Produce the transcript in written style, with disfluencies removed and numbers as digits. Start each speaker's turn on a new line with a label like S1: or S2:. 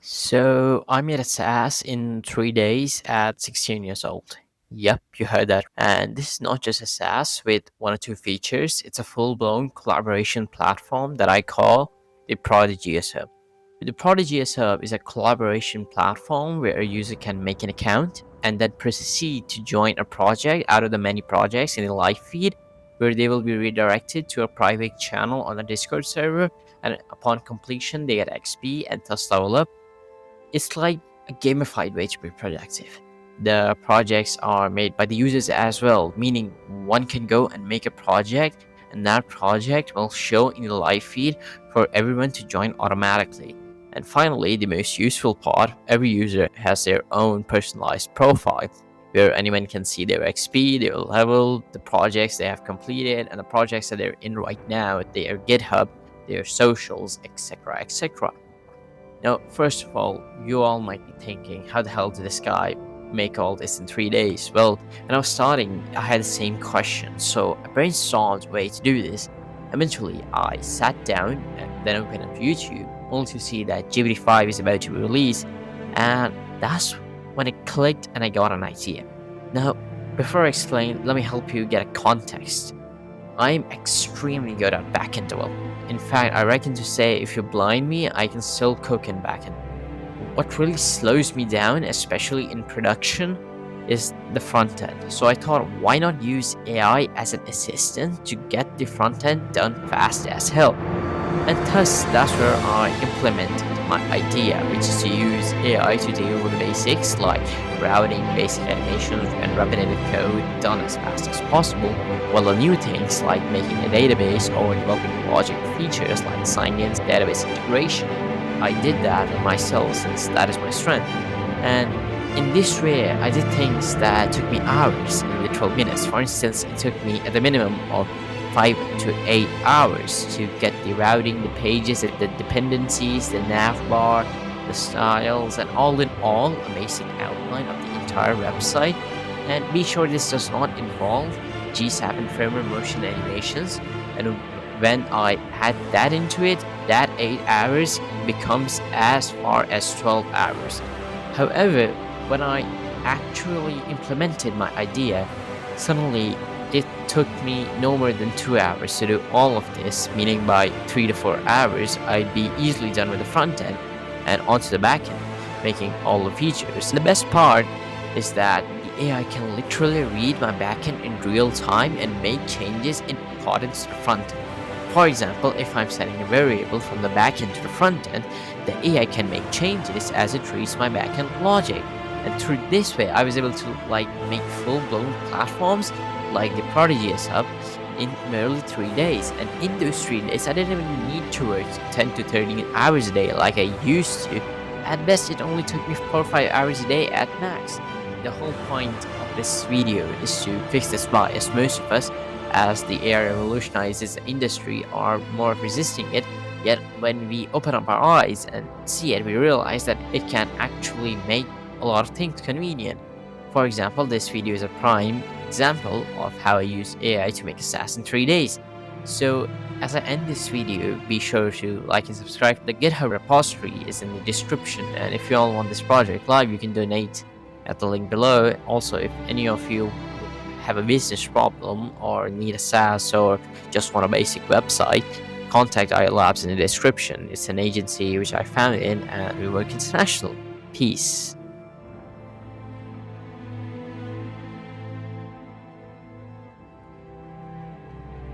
S1: So I made a SaaS in 3 days at 16 years old. Yep, you heard that. And this is not just a SaaS with one or two features. It's a full-blown collaboration platform that I call the Prodigy Hub. The Prodigy Hub is a collaboration platform where a user can make an account and then proceed to join a project out of the many projects in the live feed, where they will be redirected to a private channel on a Discord server. And upon completion, they get XP and thus level up. It's like a gamified way to be productive. The projects are made by the users as well, meaning one can go and make a project, and that project will show in the live feed for everyone to join automatically. And finally, the most useful part, every user has their own personalized profile where anyone can see their XP, their level, the projects they have completed, and the projects that they're in right now, their GitHub, their socials, etc. etc. Now, first of all, you all might be thinking, how the hell did this guy make all this in 3 days? Well, when I was starting, I had the same question, so I brainstormed a way to do this. Eventually, I sat down and then opened up YouTube, only to see that GPT-5 is about to be released, and that's when it clicked and I got an idea. Now, before I explain, let me help you get a context. I'm extremely good at backend development. In fact, I reckon to say if you blind me, I can still cook in backend. What really slows me down, especially in production, is the front end. So I thought, why not use AI as an assistant to get the front end done fast as hell? And thus, that's where I implemented my idea, which is to use AI to deal with the basics like routing, basic animations, and repetitive code done as fast as possible, while the new things like making a database or developing logic features like sign-ins, database integration. I did that myself since that is my strength. And in this way, I did things that took me hours in literal minutes. For instance, it took me at the minimum of 5 to 8 hours to get the routing, the pages, the dependencies, the nav bar, the styles, and all in all, a basic outline of the entire website. And be sure this does not involve GSAP and firmware motion animations. And when I add that into it, that 8 hours becomes as far as 12 hours. However, when I actually implemented my idea, suddenly it took me no more than 2 hours to do all of this, meaning by 3 to 4 hours, I'd be easily done with the front end and onto the back end, making all the features. And the best part is that the AI can literally read my backend in real time and make changes in accordance to the front end. For example, if I'm setting a variable from the backend to the front end, the AI can make changes as it reads my backend logic. And through this way, I was able to make full-blown platforms like the Prodigy Hub in merely 3 days. And in those 3 days, I didn't even need to work 10 to 13 hours a day like I used to. At best, it only took me 4 or 5 hours a day at max. The whole point of this video is to fix this bias. Most of us, as the AI revolutionizes the industry, are more resisting it. Yet when we open up our eyes and see it, we realize that it can actually make a lot of things convenient. For example, this video is a prime example of how I use AI to make a SaaS in 3 days. So as I end this video, be sure to like and subscribe. The GitHub repository is in the description, and if you all want this project live, you can donate at the link below. Also, if any of you have a business problem or need a SaaS or just want a basic website, contact IO Labs in the description. It's an agency which I founded and we work international. Peace.